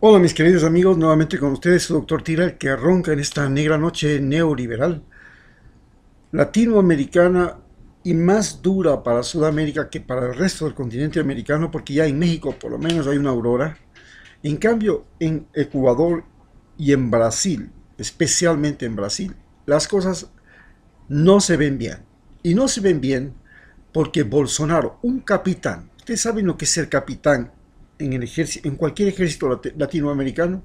Hola mis queridos amigos, nuevamente con ustedes su doctor Tira, que ronca en esta negra noche neoliberal, latinoamericana y más dura para Sudamérica que para el resto del continente americano, porque ya en México por lo menos hay una aurora. En cambio, en Ecuador y en Brasil, especialmente en Brasil, las cosas no se ven bien. Y no se ven bien porque Bolsonaro, un capitán, ustedes saben lo que es ser capitán en el ejército, en cualquier ejército latinoamericano,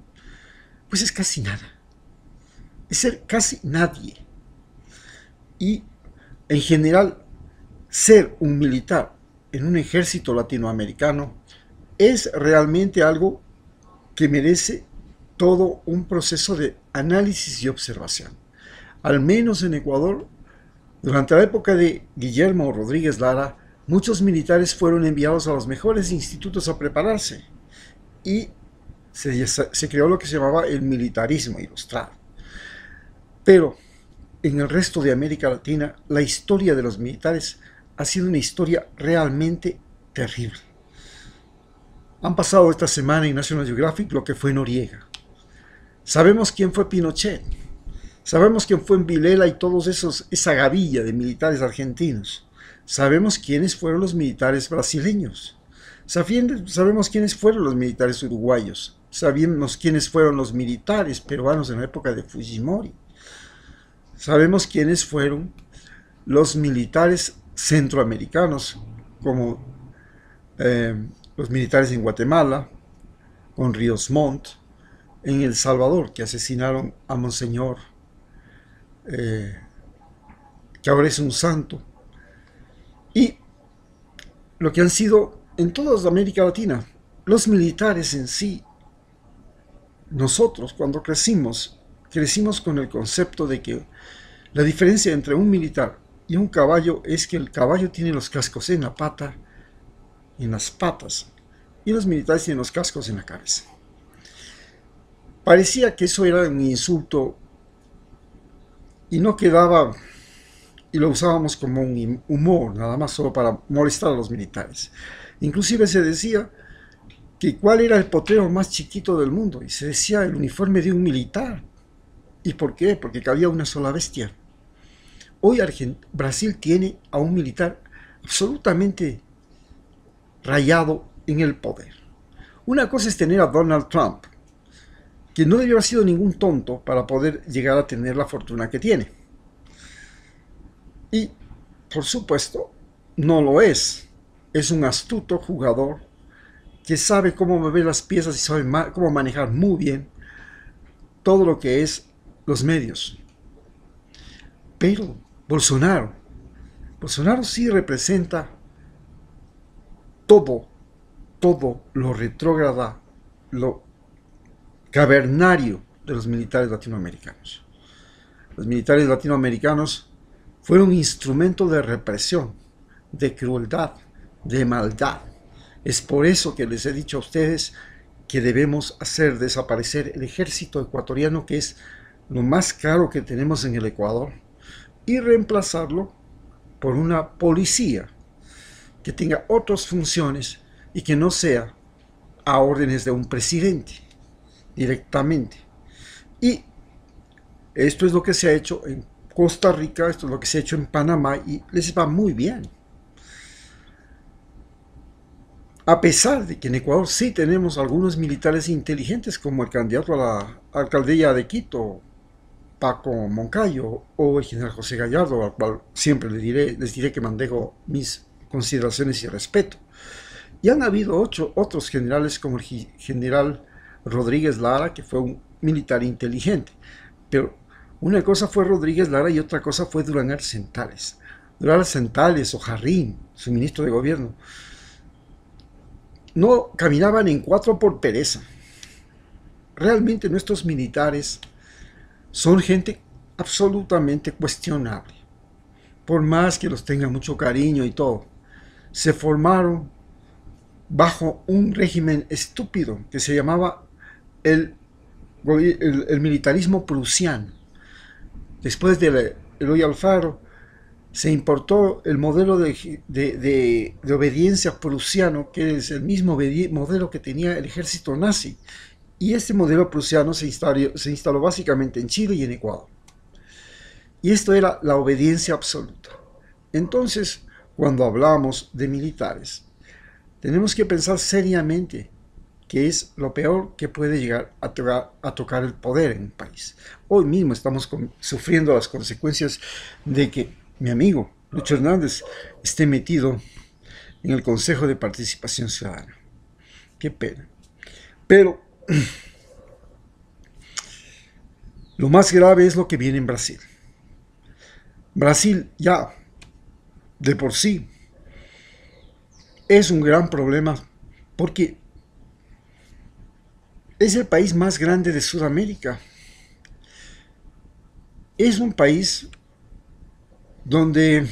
pues es casi nada. Es ser casi nadie. Y en general, ser un militar en un ejército latinoamericano es realmente algo que merece todo un proceso de análisis y observación. Al menos en Ecuador, durante la época de Guillermo Rodríguez Lara, muchos militares fueron enviados a los mejores institutos a prepararse y se creó lo que se llamaba el militarismo ilustrado. Pero en el resto de América Latina, la historia de los militares ha sido una historia realmente terrible. Han pasado esta semana en National Geographic lo que fue Noriega. Sabemos quién fue Pinochet. Sabemos quién fue Vilela y todos esa gavilla de militares argentinos. Sabemos quiénes fueron los militares brasileños. Sabemos quiénes fueron los militares uruguayos. Sabemos quiénes fueron los militares peruanos en la época de Fujimori. Sabemos quiénes fueron los militares centroamericanos, como los militares en Guatemala, con Ríos Montt, en El Salvador, que asesinaron a Monseñor, que ahora es un santo, y lo que han sido en toda América Latina. Los militares en sí, nosotros cuando crecimos con el concepto de que la diferencia entre un militar y un caballo es que el caballo tiene los cascos en la pata, en las patas, y los militares tienen los cascos en la cabeza. Parecía que eso era un insulto y no quedaba, y lo usábamos como un humor, nada más solo para molestar a los militares. Inclusive se decía que cuál era el potrero más chiquito del mundo, y se decía el uniforme de un militar. ¿Y por qué? Porque cabía una sola bestia. Hoy Brasil tiene a un militar absolutamente rayado en el poder. Una cosa es tener a Donald Trump, que no debió haber sido ningún tonto para poder llegar a tener la fortuna que tiene. Y, por supuesto, no lo es. Es un astuto jugador que sabe cómo mover las piezas y sabe cómo manejar muy bien todo lo que es los medios. Pero Bolsonaro sí representa todo lo retrógrada, lo cavernario de los militares latinoamericanos. Los militares latinoamericanos fueron un instrumento de represión, de crueldad, de maldad. Es por eso que les he dicho a ustedes que debemos hacer desaparecer el ejército ecuatoriano, que es lo más caro que tenemos en el Ecuador, y reemplazarlo por una policía que tenga otras funciones y que no sea a órdenes de un presidente directamente. Y esto es lo que se ha hecho en Costa Rica, esto es lo que se ha hecho en Panamá y les va muy bien. A pesar de que en Ecuador sí tenemos algunos militares inteligentes, como el candidato a la alcaldía de Quito, Paco Moncayo, o el general José Gallardo, al cual siempre les diré que manejo mis consideraciones y respeto. Y han habido otros generales, como el general Rodríguez Lara, que fue un militar inteligente. Pero una cosa fue Rodríguez Lara y otra cosa fue Durán Arcentales. Durán Arcentales o Jarrín, su ministro de gobierno, no caminaban en cuatro por pereza. Realmente nuestros militares son gente absolutamente cuestionable. Por más que los tenga mucho cariño y todo, se formaron bajo un régimen estúpido que se llamaba el militarismo prusiano. Después de Eloy Alfaro, se importó el modelo de obediencia prusiano, que es el mismo modelo que tenía el ejército nazi. Y este modelo prusiano se instaló básicamente en Chile y en Ecuador. Y esto era la obediencia absoluta. Entonces, cuando hablamos de militares, tenemos que pensar seriamente que es lo peor que puede llegar a tocar el poder en un país. Hoy mismo estamos sufriendo las consecuencias de que mi amigo Lucho Hernández esté metido en el Consejo de Participación Ciudadana. Qué pena. Pero lo más grave es lo que viene en Brasil. Brasil ya de por sí es un gran problema porque es el país más grande de Sudamérica. Es un país donde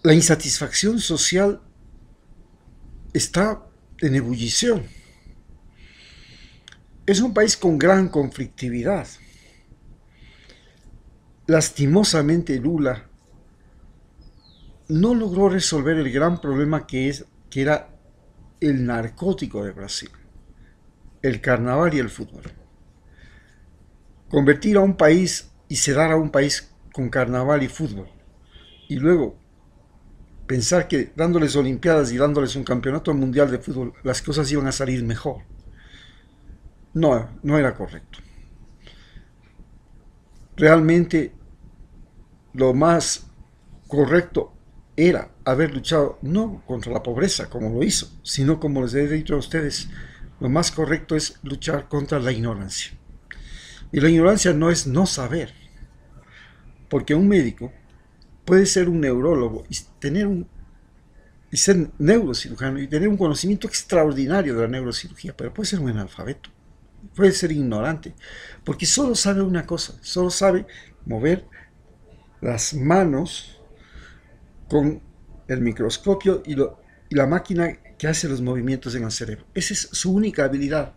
la insatisfacción social está en ebullición. Es un país con gran conflictividad. Lastimosamente Lula no logró resolver el gran problema que era el narcótico de Brasil, el carnaval y el fútbol. Convertir a un país y sedar a un país con carnaval y fútbol, y luego pensar que dándoles olimpiadas y dándoles un campeonato mundial de fútbol las cosas iban a salir mejor. No era correcto. Realmente lo más correcto era haber luchado no contra la pobreza como lo hizo, sino como les he dicho a ustedes, lo más correcto es luchar contra la ignorancia. Y la ignorancia no es no saber, porque un médico puede ser un neurólogo y ser neurocirujano y tener un conocimiento extraordinario de la neurocirugía, pero puede ser un analfabeto, puede ser ignorante, porque solo sabe una cosa, solo sabe mover las manos con el microscopio y la máquina que hace los movimientos en el cerebro. Esa es su única habilidad.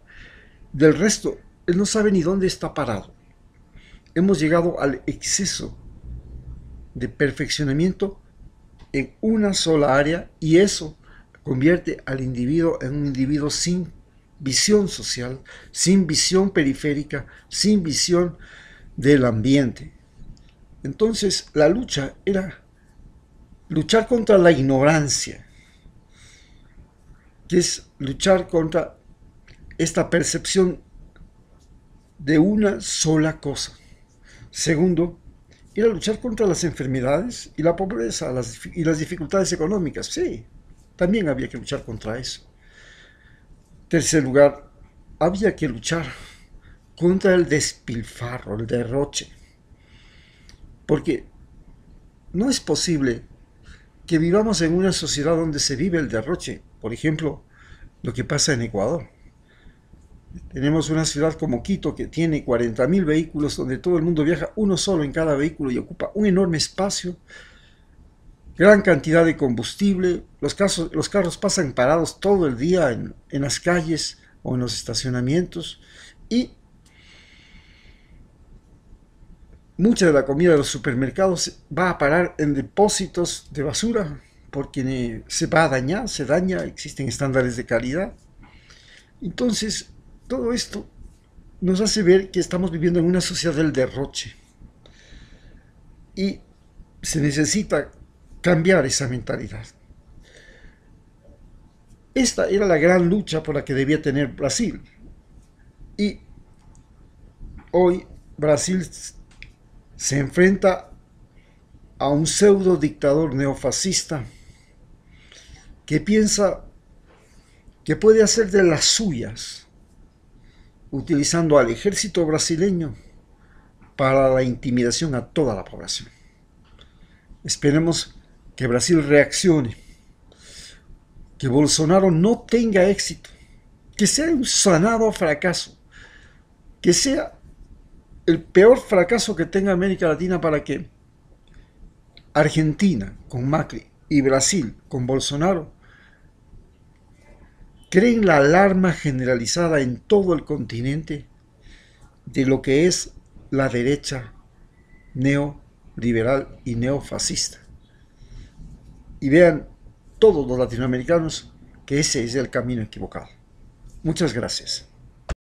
Del resto, él no sabe ni dónde está parado. Hemos llegado al exceso de perfeccionamiento en una sola área y eso convierte al individuo en un individuo sin visión social, sin visión periférica, sin visión del ambiente. Entonces la lucha era luchar contra la ignorancia, que es luchar contra esta percepción de una sola cosa. Segundo, era luchar contra las enfermedades y la pobreza y las dificultades económicas. Sí, también había que luchar contra eso. Tercer lugar, había que luchar contra el despilfarro, el derroche. Porque no es posible que vivamos en una sociedad donde se vive el derroche. Por ejemplo, lo que pasa en Ecuador. Tenemos una ciudad como Quito que tiene 40.000 vehículos donde todo el mundo viaja uno solo en cada vehículo y ocupa un enorme espacio, gran cantidad de combustible, los carros pasan parados todo el día en las calles o en los estacionamientos y mucha de la comida de los supermercados va a parar en depósitos de basura porque se va a dañar, se daña, existen estándares de calidad. Entonces, todo esto nos hace ver que estamos viviendo en una sociedad del derroche y se necesita cambiar esa mentalidad. Esta era la gran lucha por la que debía tener Brasil y hoy Brasil se enfrenta a un pseudo dictador neofascista que piensa que puede hacer de las suyas utilizando al ejército brasileño para la intimidación a toda la población. Esperemos que Brasil reaccione, que Bolsonaro no tenga éxito, que sea un sonado fracaso, que sea el peor fracaso que tenga América Latina para que Argentina con Macri y Brasil con Bolsonaro creen la alarma generalizada en todo el continente de lo que es la derecha neoliberal y neofascista. Y vean todos los latinoamericanos que ese es el camino equivocado. Muchas gracias.